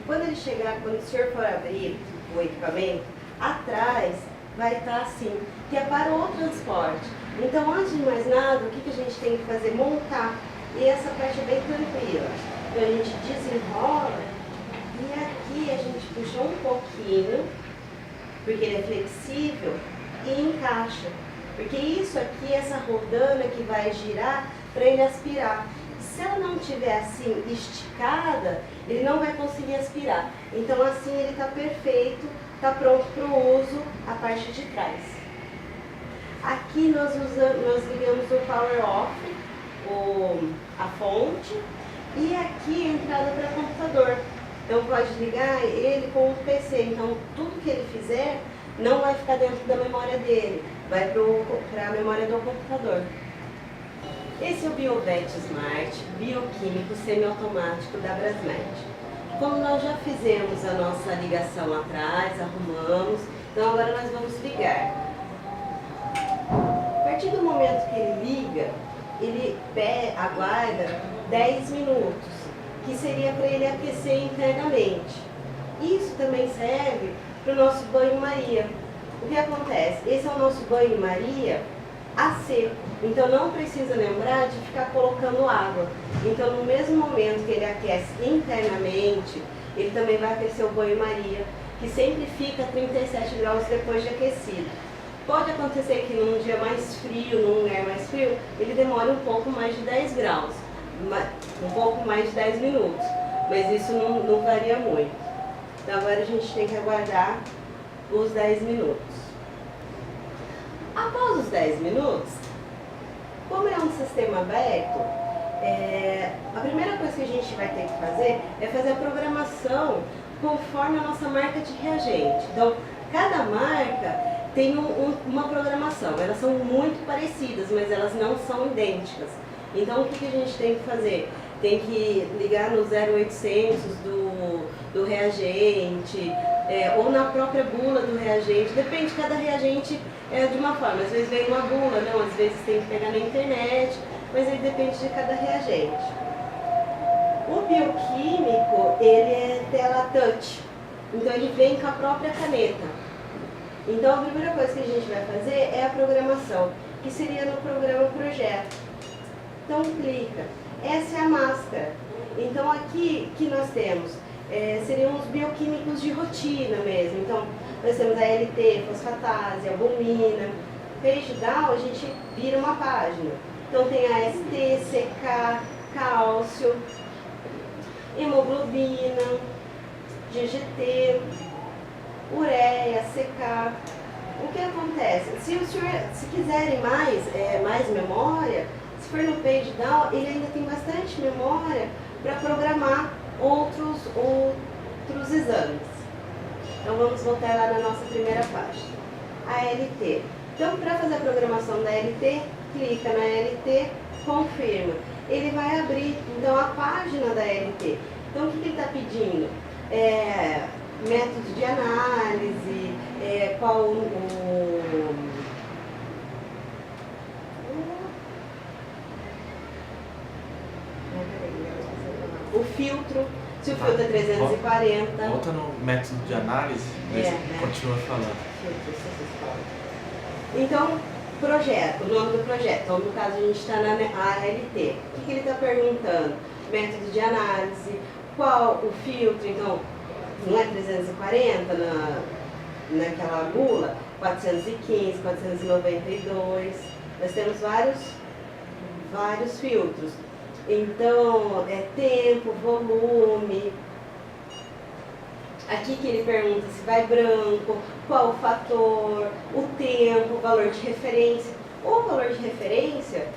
quando o senhor for abrir o equipamento, atrás vai estar assim, que é para o transporte. Então, antes de mais nada, o que a gente tem que fazer? Montar. E essa parte é bem tranquila. Então, a gente desenrola e aqui a gente puxa um pouquinho, porque ele é flexível, e encaixa. Porque isso aqui, essa rodana que vai girar para ele aspirar. Se ela não estiver assim esticada, ele não vai conseguir aspirar. Então assim ele está perfeito, está pronto para o uso a parte de trás. Aqui nós ligamos o power off, a fonte, e aqui a entrada para computador. Então pode ligar ele com o PC, então tudo que ele fizer não vai ficar dentro da memória dele, vai para a memória do computador. Esse é o Biovet Smart, bioquímico semiautomático da Brasmed. Como nós já fizemos a nossa ligação atrás, arrumamos, então agora nós vamos ligar. A partir do momento que ele liga, ele aguarda 10 minutos, que seria para ele aquecer internamente. Isso também serve para o nosso banho-maria. O que acontece? Esse é o nosso banho-maria a seco, então não precisa lembrar de ficar colocando água. Então no mesmo momento que ele aquece internamente, ele também vai aquecer o banho-maria, que sempre fica a 37 graus depois de aquecido. Pode acontecer que num dia mais frio, num lugar mais frio, ele demore um pouco mais de 10 graus, um pouco mais de 10 minutos, mas isso não varia muito. Então agora a gente tem que aguardar os 10 minutos. Após os 10 minutos, como é um sistema aberto, a primeira coisa que a gente vai ter que fazer é fazer a programação conforme a nossa marca de reagente. Então, cada marca tem uma programação, elas são muito parecidas, mas elas não são idênticas. Então, o que a gente tem que fazer? Tem que ligar no 0800 do reagente, ou na própria bula do reagente, depende, cada reagente é de uma forma, às vezes vem uma bula, não, às vezes tem que pegar na internet, mas aí depende de cada reagente. O bioquímico, ele é tela touch, então ele vem com a própria caneta. Então a primeira coisa que a gente vai fazer é a programação, que seria no programa projeto. Então clica, essa é a máscara. Então aqui que nós temos seriam os bioquímicos de rotina mesmo. Então, nós temos a LT, fosfatase, albumina. Page down, a gente vira uma página. Então, tem a ST, CK, cálcio, hemoglobina, GGT, ureia, CK. O que acontece? Se quiserem mais memória, se for no page down, ele ainda tem bastante memória para programar outros exames. Então vamos voltar lá na nossa primeira página, a LT. Então para fazer a programação da LT, clica na LT, confirma. Ele vai abrir então a página da LT. Então o que ele está pedindo? Método de análise, qual o filtro, se o filtro é 340. Volta no método de análise, mas continua falando. Então, projeto, o nome do projeto. Então, no caso, a gente está na ALT. O que ele está perguntando? Método de análise, qual o filtro, então, não é 340 naquela bula? 415, 492. Nós temos vários filtros. Então, tempo, volume. Aqui que ele pergunta se vai branco, qual o fator, o tempo, o valor de referência. O valor de referência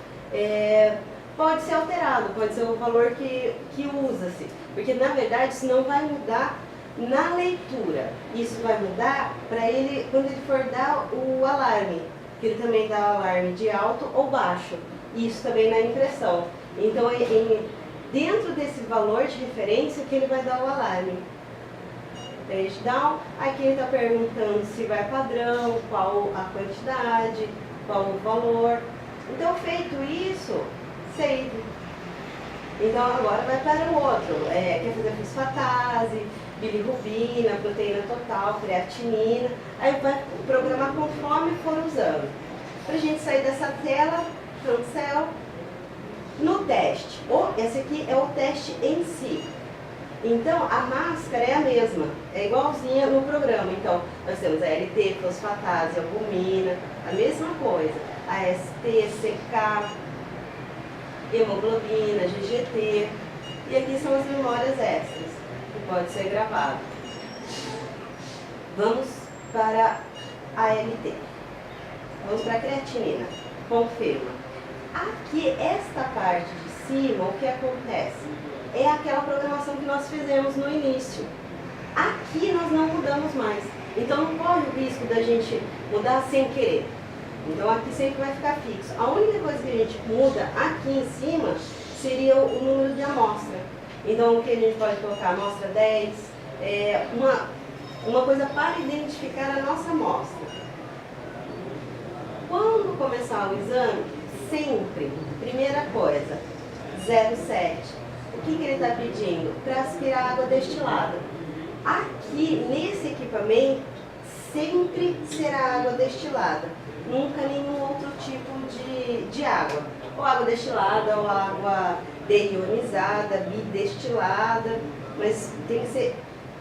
pode ser alterado, pode ser o valor que usa-se. Porque, na verdade, isso não vai mudar na leitura. Isso vai mudar para ele, quando ele for dar o alarme. Que ele também dá o alarme de alto ou baixo. Isso também na impressão. Então, dentro desse valor de referência que ele vai dar o alarme. Page down, aqui ele está perguntando se vai padrão, qual a quantidade, qual o valor. Então, feito isso, save. Então, agora vai para o outro. Quer fazer fosfatase, fosfatase, bilirrubina, proteína total, creatinina. Aí vai programar conforme for usando. Para a gente sair dessa tela, cancel. No teste, esse aqui é o teste em si. Então, a máscara é a mesma, é igualzinha no programa. Então, nós temos a ALT, fosfatase, albumina, a mesma coisa. AST, CK, hemoglobina, GGT. E aqui são as memórias extras, que pode ser gravado. Vamos para a ALT. Vamos para a creatinina. Confirma. Aqui, esta parte de cima, o que acontece? É aquela programação que nós fizemos no início. Aqui nós não mudamos mais. Então não corre o risco da gente mudar sem querer. Então aqui sempre vai ficar fixo. A única coisa que a gente muda aqui em cima seria o número de amostra. Então o que a gente pode colocar? Amostra 10, uma coisa para identificar a nossa amostra. Quando começar o exame, sempre, primeira coisa, 0,7. O que ele está pedindo? Para aspirar água destilada. Aqui, nesse equipamento, sempre será água destilada. Nunca nenhum outro tipo de água. Ou água destilada, ou água deionizada, bidestilada. Mas tem que ser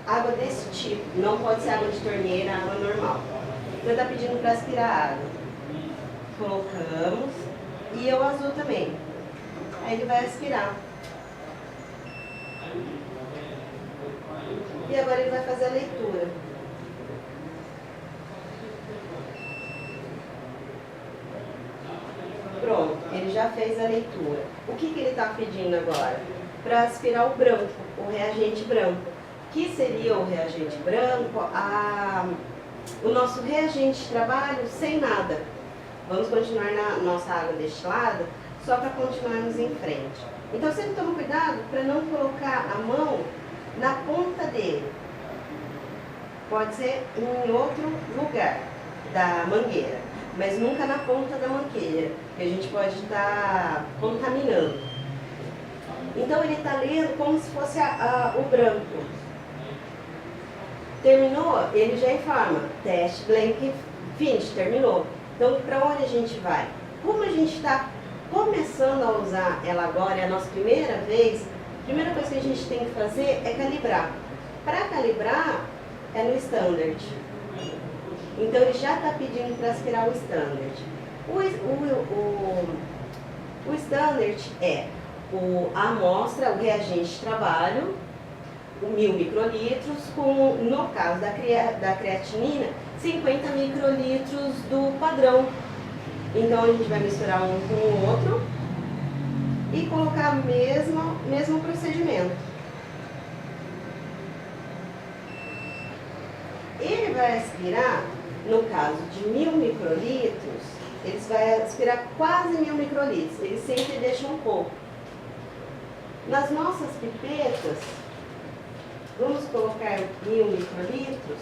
água desse tipo. Não pode ser água de torneira, água normal. Então, está pedindo para aspirar água. Colocamos. E o azul também. Aí ele vai aspirar. E agora ele vai fazer a leitura. Pronto, ele já fez a leitura. O que ele está pedindo agora? Para aspirar o branco, o reagente branco. Que seria o reagente branco? O nosso reagente de trabalho sem nada. Vamos continuar na nossa água destilada, só para continuarmos em frente. Então sempre toma cuidado para não colocar a mão na ponta dele. Pode ser em outro lugar da mangueira, mas nunca na ponta da mangueira, que a gente pode estar contaminando. Então ele está lendo como se fosse o branco. Terminou, ele já informa, teste blank finish, terminou. Então para onde a gente vai? Como a gente está começando a usar ela agora, é a nossa primeira vez, a primeira coisa que a gente tem que fazer é calibrar. Para calibrar, é no standard. Então ele já está pedindo para aspirar o standard. O standard é a amostra, o reagente de trabalho, o 1000 microlitros, com, no caso da creatinina, 50 microlitros do padrão. Então a gente vai misturar um com o outro e colocar o mesmo procedimento. Ele vai aspirar, no caso de 1000 microlitros, ele vai aspirar quase 1000 microlitros, ele sempre deixa um pouco. Nas nossas pipetas, vamos colocar 1000 microlitros.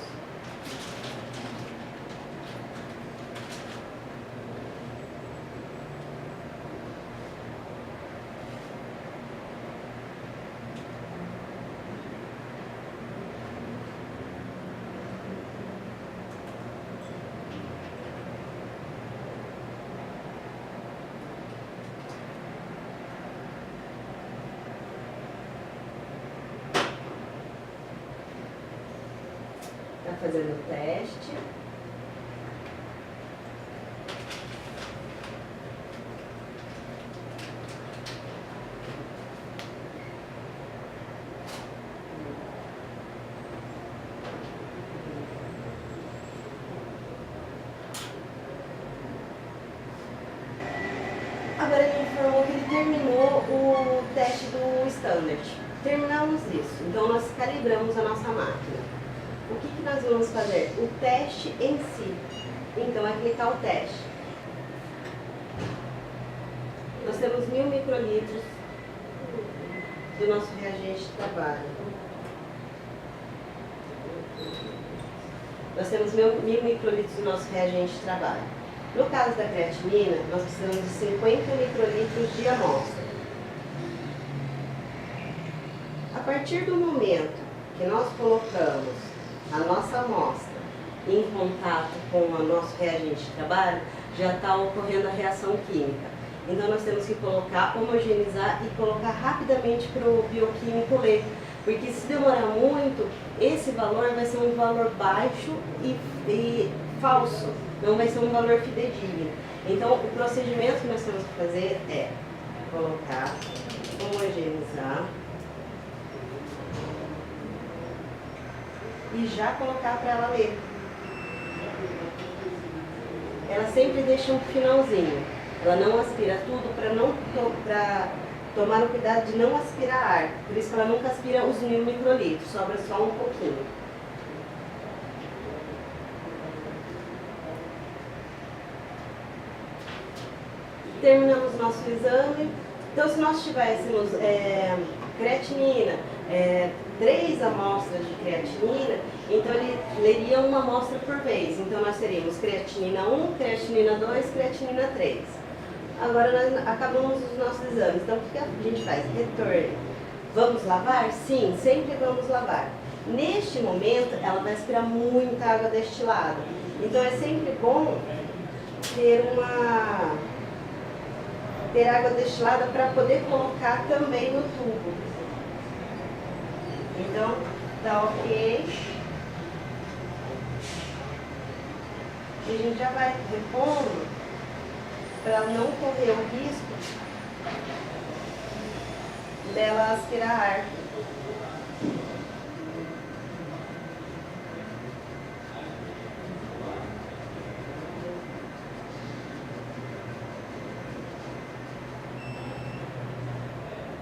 Está fazendo o teste. Agora ele informou que ele terminou o teste do standard. Terminamos isso, então nós calibramos a nossa máquina. O que nós vamos fazer? O teste em si. Então, é clicar o teste. Nós temos 1000 microlitros do nosso reagente de trabalho. Nós temos 1000 microlitros do nosso reagente de trabalho. No caso da creatinina, nós precisamos de 50 microlitros de amostra. A partir do momento que nós colocamos a nossa amostra em contato com o nosso reagente de trabalho, já está ocorrendo a reação química. Então nós temos que colocar, homogeneizar e colocar rapidamente para o bioquímico ler. Porque se demorar muito, esse valor vai ser um valor baixo e falso, não vai ser um valor fidedigno. Então o procedimento que nós temos que fazer é colocar, homogeneizar e já colocar para ela ler. Ela sempre deixa um finalzinho. Ela não aspira tudo para tomar o cuidado de não aspirar ar. Por isso que ela nunca aspira os 1000 microlitros, sobra só um pouquinho. Terminamos nosso exame. Então, se nós tivéssemos creatinina, 3 amostras de creatinina, então ele leria uma amostra por vez. Então nós teríamos creatinina 1, creatinina 2, creatinina 3. Agora nós acabamos os nossos exames. Então o que a gente faz? Retorno. Vamos lavar? Sim, sempre vamos lavar. Neste momento ela vai aspirar muita água destilada. Então é sempre bom ter água destilada para poder colocar também no tubo. Então, tá ok. E a gente já vai repondo para não correr o risco dela aspirar ar.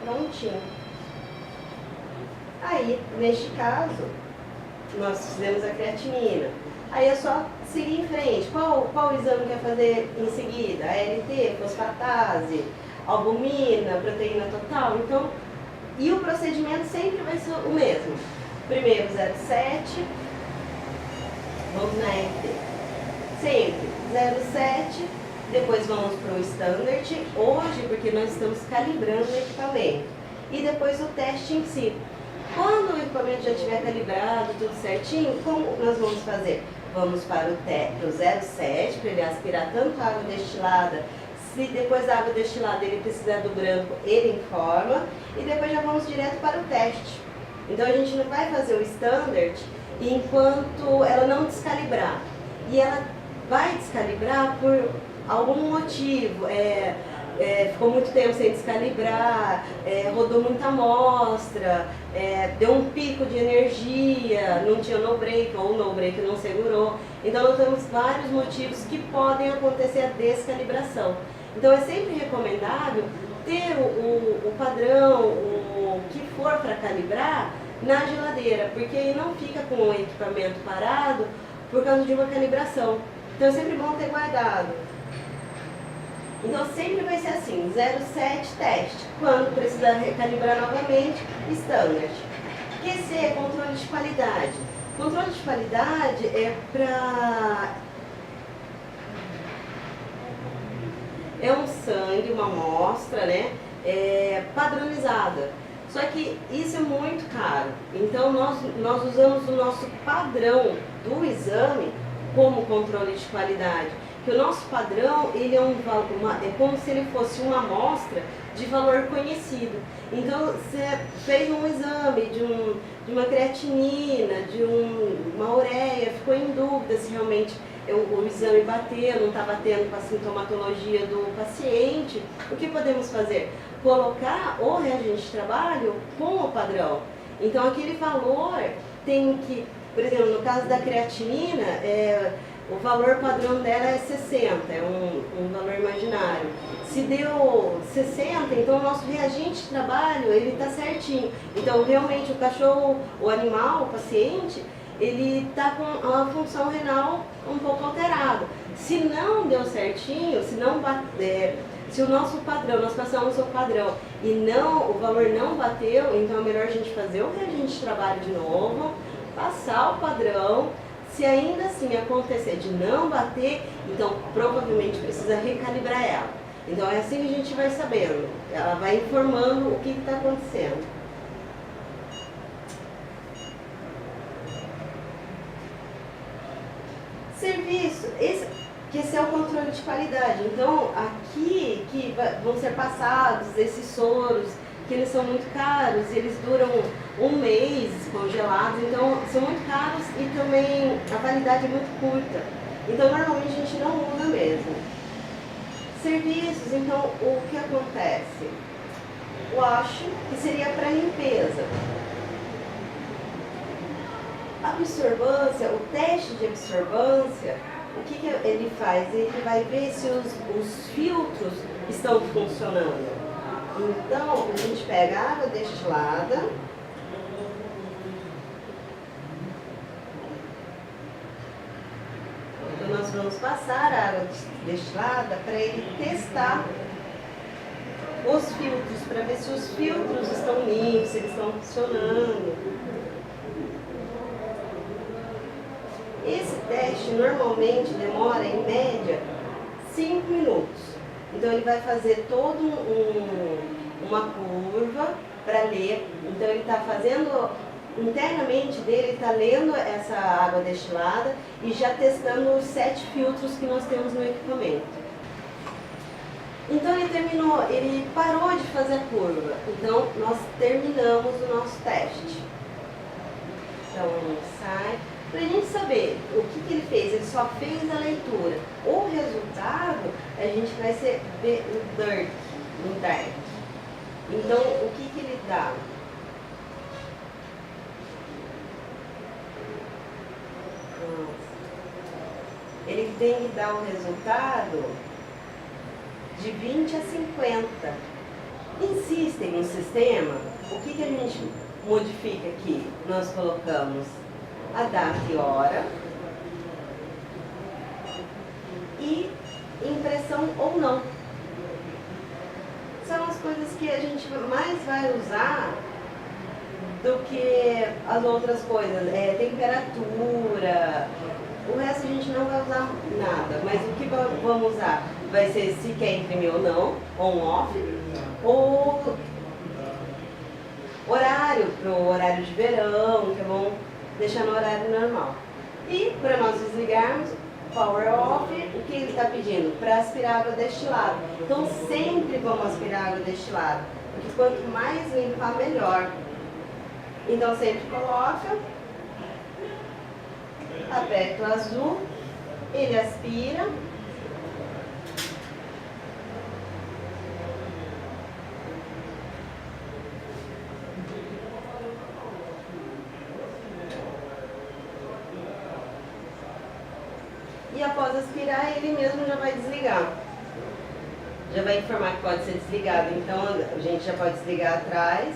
Prontinho. Aí, neste caso, nós fizemos a creatinina. Aí é só seguir em frente. Qual exame quer fazer em seguida? ALT, fosfatase, albumina, proteína total. Então, e o procedimento sempre vai ser o mesmo. Primeiro 0,7, vamos na ALT. Sempre 0,7, depois vamos para o standard, hoje porque nós estamos calibrando o equipamento. E depois o teste em si. Quando o equipamento já estiver calibrado, tudo certinho, como nós vamos fazer? Vamos para o 0,7, para ele aspirar tanto água destilada. Se depois da água destilada ele precisar do branco, ele informa. E depois já vamos direto para o teste. Então a gente não vai fazer o standard enquanto ela não descalibrar. E ela vai descalibrar por algum motivo. Ficou muito tempo sem descalibrar, rodou muita amostra, deu um pico de energia, não tinha no break ou o no break não segurou. Então nós temos vários motivos que podem acontecer a descalibração. Então é sempre recomendável ter o padrão, o que for para calibrar na geladeira, porque aí não fica com o equipamento parado por causa de uma calibração. Então é sempre bom ter guardado. Então sempre vai ser assim, 0,7 teste. Quando precisar recalibrar novamente, standard. QC é controle de qualidade. Controle de qualidade é um sangue, uma amostra, né? Padronizada. Só que isso é muito caro. Então nós usamos o nosso padrão do exame como controle de qualidade. Que o nosso padrão, ele é como se ele fosse uma amostra de valor conhecido. Então, você fez um exame de uma creatinina, de uma ureia, ficou em dúvida se realmente o exame bateu, não está batendo com a sintomatologia do paciente. O que podemos fazer? Colocar o reagente de trabalho com o padrão. Então, aquele valor tem que, por exemplo, no caso da creatinina, o valor padrão dela é 60, é um valor imaginário. Se deu 60, então o nosso reagente de trabalho, ele está certinho. Então, realmente, o cachorro, o animal, o paciente, ele está com a função renal um pouco alterada. Se não deu certinho, se o nosso padrão, nós passamos o padrão e o valor não bateu, então é melhor a gente fazer o reagente de trabalho de novo, passar o padrão. Se ainda assim acontecer de não bater, então provavelmente precisa recalibrar ela. Então é assim que a gente vai sabendo, ela vai informando o que está acontecendo. Serviço, esse é o controle de qualidade. Então, aqui que vão ser passados esses soros, que eles são muito caros, eles duram um mês congelados, então são muito caros e também a validade é muito curta. Então, normalmente a gente não usa mesmo. Serviços, então, o que acontece? Wash, que seria para limpeza. Absorvância, o teste de absorvância, o que ele faz? Ele vai ver se os filtros estão funcionando. Então, a gente pega a água destilada, então nós vamos passar a água destilada para ele testar os filtros, para ver se os filtros estão limpos, se eles estão funcionando. Esse teste normalmente demora, em média, 5 minutos. Então ele vai fazer toda uma curva para ler. Então ele está fazendo, internamente dele, ele está lendo essa água destilada e já testando os 7 filtros que nós temos no equipamento. Então ele parou de fazer a curva. Então nós terminamos o nosso teste. Então ele sai. Para a gente saber o que ele fez, ele só fez a leitura. O resultado, a gente vai ver no dark. Então, o que ele dá? Ele tem que dar um resultado de 20 a 50. Insistem no sistema, o que a gente modifica aqui? Nós colocamos a data e hora e impressão ou não. São as coisas que a gente mais vai usar do que as outras coisas, temperatura. O resto a gente não vai usar nada, mas o que vamos usar vai ser se quer imprimir ou não, on-off, ou horário, para o horário de verão, que é bom deixar no horário normal. E para nós desligarmos, power off, o que ele está pedindo? Para aspirar água destilada. Então sempre vamos aspirar água destilada, porque quanto mais limpar, melhor. Então sempre coloca, aperta o azul, ele aspira. E após aspirar, ele mesmo já vai desligar. Já vai informar que pode ser desligado. Então a gente já pode desligar atrás.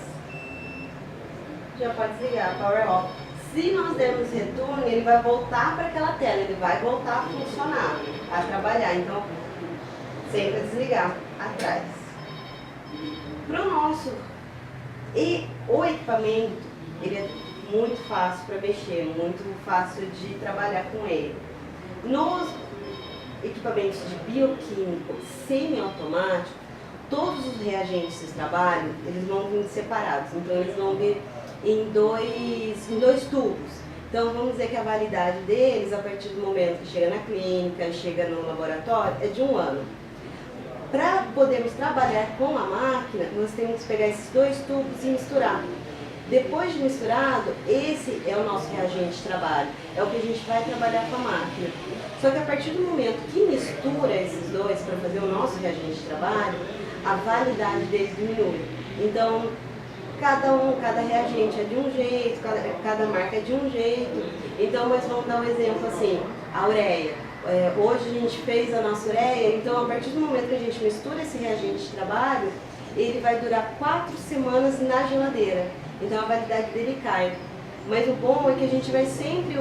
Já pode desligar, power off. Se nós dermos retorno, ele vai voltar para aquela tela. Ele vai voltar a funcionar, a trabalhar. Então, sempre desligar atrás. Para o nosso... E o equipamento, ele é muito fácil para mexer, muito fácil de trabalhar com ele. Nos equipamentos de bioquímico semiautomático, todos os reagentes de trabalho, eles vão vir separados. Então, eles vão vir em dois tubos. Então, vamos dizer que a validade deles, a partir do momento que chega na clínica, chega no laboratório, é de 1 ano. Para podermos trabalhar com a máquina, nós temos que pegar esses 2 tubos e misturar. Depois de misturado, esse é o nosso reagente de trabalho, é o que a gente vai trabalhar com a máquina. Só que a partir do momento que mistura esses 2 para fazer o nosso reagente de trabalho, a validade deles diminui. Então, cada reagente é de um jeito, cada marca é de um jeito. Então, nós vamos dar um exemplo assim, a ureia. Hoje a gente fez a nossa ureia, então a partir do momento que a gente mistura esse reagente de trabalho, ele vai durar 4 semanas na geladeira. Então a validade dele cai. Mas o bom é que a gente vai sempre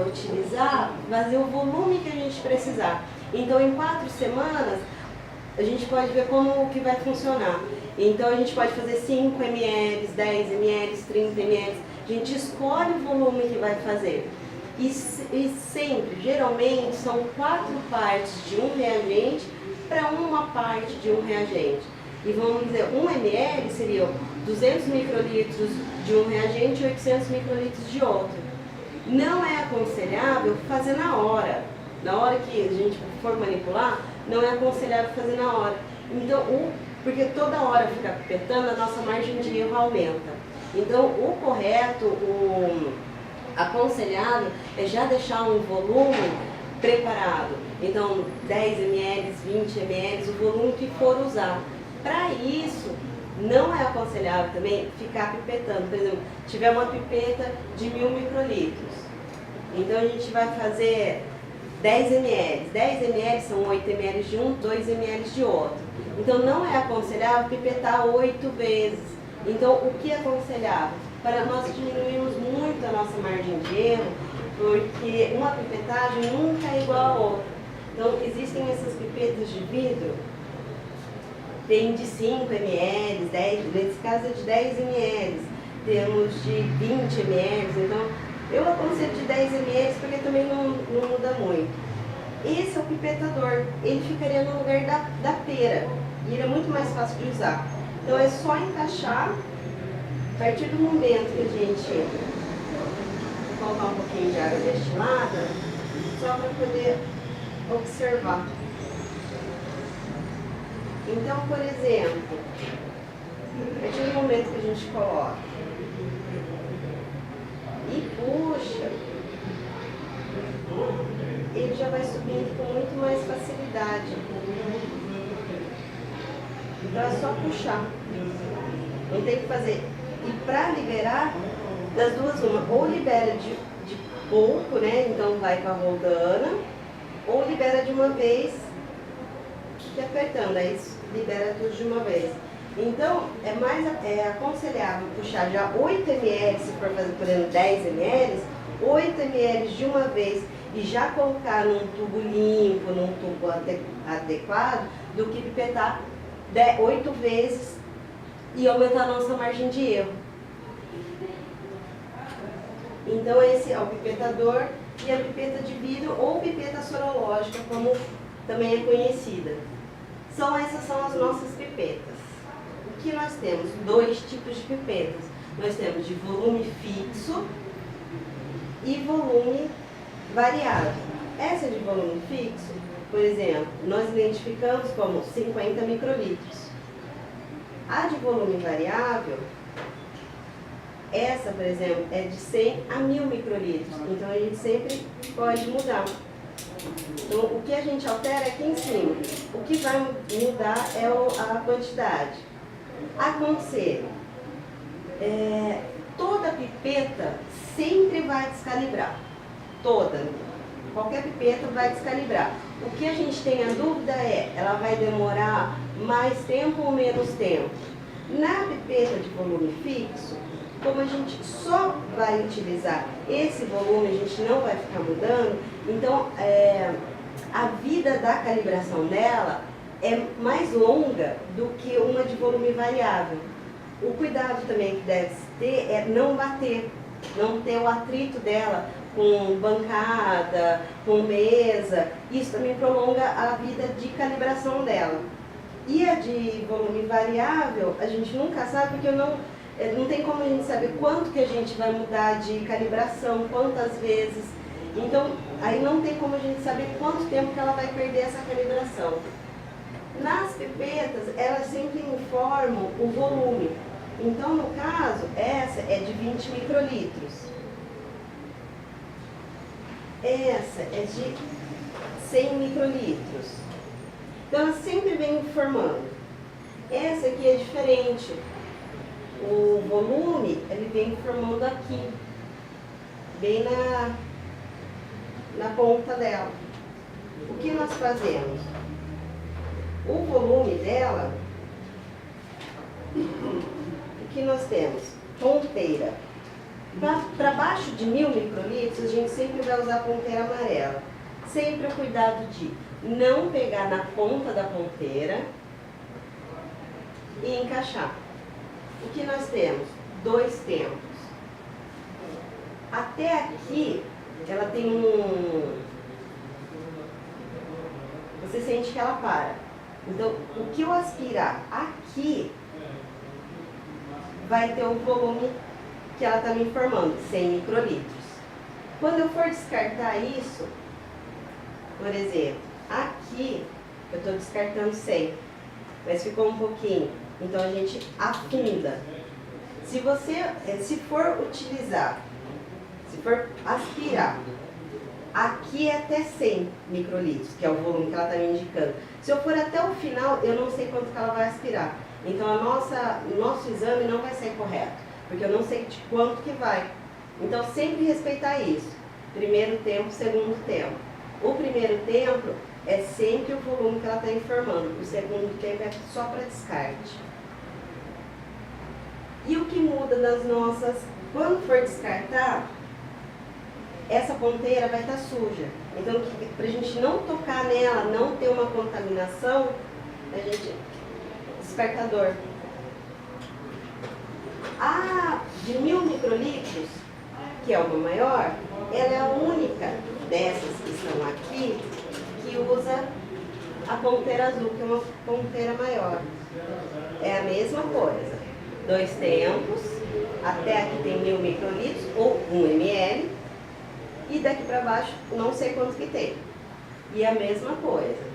utilizar, fazer o volume que a gente precisar. Então em 4 semanas a gente pode ver como que vai funcionar. Então a gente pode fazer 5 ml, 10 ml, 30 ml. A gente escolhe o volume que vai fazer. E sempre, geralmente, são 4 partes de um reagente para uma parte de um reagente. E vamos dizer, 1 ml seria 200 microlitros de um reagente e 800 microlitros de outro. Não é aconselhável fazer na hora. Na hora que a gente for manipular, não é aconselhável fazer na hora. Então, porque toda hora ficar pipetando, a nossa margem de erro aumenta. Então, o correto, o aconselhável é já deixar um volume preparado. Então, 10 ml, 20 ml, o volume que for usar. Para isso, não é aconselhável também ficar pipetando. Por exemplo, tiver uma pipeta de 1000 microlitros. Então, a gente vai fazer 10 ml. 10 ml são 8 ml de um, 2 ml de outro. Então, não é aconselhável pipetar 8 vezes. Então, o que é aconselhável? Para nós diminuirmos muito a nossa margem de erro, porque uma pipetagem nunca é igual a outra. Então, existem essas pipetas de vidro, tem de 5 ml, 10, nesse caso é de 10 ml, temos de 20 ml, então eu aconselho de 10 ml porque também não muda muito. Esse é o pipetador, ele ficaria no lugar da pera e ele é muito mais fácil de usar. Então é só encaixar, a partir do momento que a gente colocar um pouquinho de água destilada, só para poder observar. Então, por exemplo, a partir do momento que a gente coloca e puxa, ele já vai subindo com muito mais facilidade. Então é só puxar. Não tem que fazer. E para liberar, das duas uma, ou libera de pouco, né? Então vai com a roldana, ou libera de uma vez, e apertando, aí libera tudo de uma vez. Então, é aconselhável puxar já 8 ml, se for fazer, por exemplo, 10 ml, 8 ml de uma vez e já colocar num tubo limpo, num tubo adequado, do que pipetar 8 vezes e aumentar a nossa margem de erro. Então, esse é o pipetador e a pipeta de vidro ou pipeta sorológica, como também é conhecida. Essas são as nossas pipetas. O que nós temos? 2 tipos de pipetas. Nós temos de volume fixo e volume variável. Essa de volume fixo, por exemplo, nós identificamos como 50 microlitros. A de volume variável, essa, por exemplo, é de 100 a 1000 microlitros. Então, a gente sempre pode mudar. Então, o que a gente altera é aqui em cima. O que vai mudar é a quantidade. Aconselho, toda pipeta sempre vai descalibrar. Toda. Qualquer pipeta vai descalibrar. O que a gente tem a dúvida é, ela vai demorar mais tempo ou menos tempo? Na pipeta de volume fixo, como a gente só vai utilizar esse volume, a gente não vai ficar mudando, então a vida da calibração dela é mais longa do que uma de volume variável. O cuidado também que deve ter é não bater, não ter o atrito dela com bancada, com mesa. Isso também prolonga a vida de calibração dela. E a de volume variável, a gente nunca sabe, porque não tem como a gente saber quanto que a gente vai mudar de calibração, quantas vezes. Então, aí não tem como a gente saber quanto tempo que ela vai perder essa calibração. Nas pipetas, elas sempre informam o volume. Então, no caso, essa é de 20 microlitros. Essa é de 100 microlitros. Então, ela sempre vem informando. Essa aqui é diferente. O volume, ele vem informando aqui, bem na ponta dela. O que nós fazemos? O volume dela, o que nós temos? Ponteira. Para baixo de 1000 microlitros, a gente sempre vai usar a ponteira amarela. Sempre o cuidado de não pegar na ponta da ponteira e encaixar. O que nós temos? 2 tempos. Até aqui, ela tem você sente que ela para. Então, o que eu aspirar aqui vai ter o volume que ela está me informando, 100 microlitros. Quando eu for descartar isso, Por exemplo, aqui eu estou descartando 100, mas ficou um pouquinho. Então a gente afunda. Se for utilizar, se for aspirar, aqui é até 100 microlitros, que é o volume que ela está me indicando. Se eu for até o final, eu não sei quanto que ela vai aspirar. Então o nosso exame não vai ser correto, porque eu não sei de quanto que vai. Então sempre respeitar isso. Primeiro tempo, segundo tempo. O primeiro tempo é sempre o volume que ela está informando. O segundo tempo é só para descarte. E o que muda das nossas... Quando for descartar, essa ponteira vai estar suja. Então, para a gente não tocar nela, não ter uma contaminação, a gente... Descartador. A de 1000 microlitros, que é uma maior, ela é a única dessas que estão aqui que usa a ponteira azul, que é uma ponteira maior. É a mesma coisa. 2 tempos, até aqui tem 1000 microlitros ou 1 ml, e daqui para baixo não sei quanto que tem. E a mesma coisa.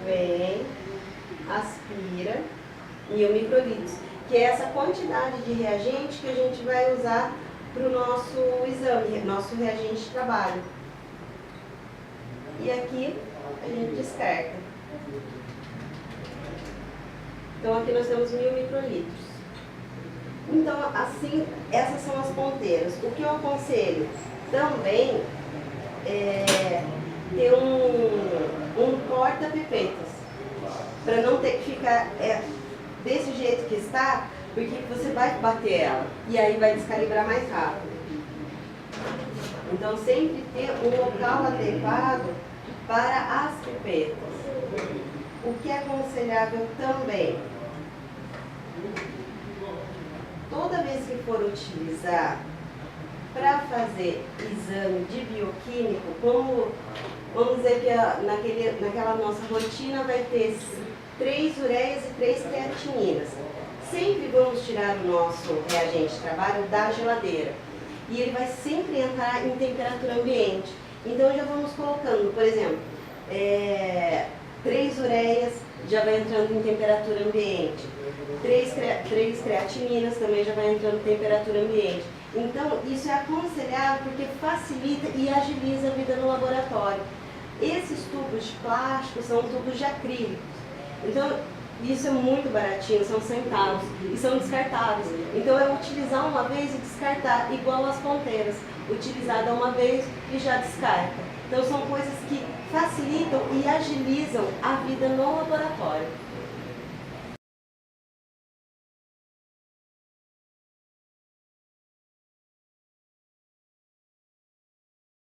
Vem, aspira, 1000 microlitros, que é essa quantidade de reagente que a gente vai usar para o nosso exame, nosso reagente de trabalho. E aqui a gente descarta. Então aqui nós temos 1000 microlitros. Então assim, essas são as ponteiras. O que eu aconselho também é ter um porta-pipetas, para não ter que ficar desse jeito que está, porque você vai bater ela e aí vai descalibrar mais rápido. Então sempre ter um local adequado para as pipetas. O que é aconselhável também, toda vez que for utilizar para fazer exame de bioquímico, como vamos dizer que naquela nossa rotina vai ter 3 ureias e 3 creatininas. Sempre vamos tirar o nosso reagente de trabalho da geladeira. E ele vai sempre entrar em temperatura ambiente. Então já vamos colocando, por exemplo, 3 ureias já vai entrando em temperatura ambiente. 3 creatininas também já vai entrando em temperatura ambiente. Então isso é aconselhável porque facilita e agiliza a vida no laboratório. Esses tubos de plástico são tubos de acrílico. Então isso é muito baratinho, são centavos e são descartáveis. Então é utilizar uma vez e descartar, igual as ponteiras. Utilizada uma vez e já descarta. Então são coisas que facilitam e agilizam a vida no laboratório.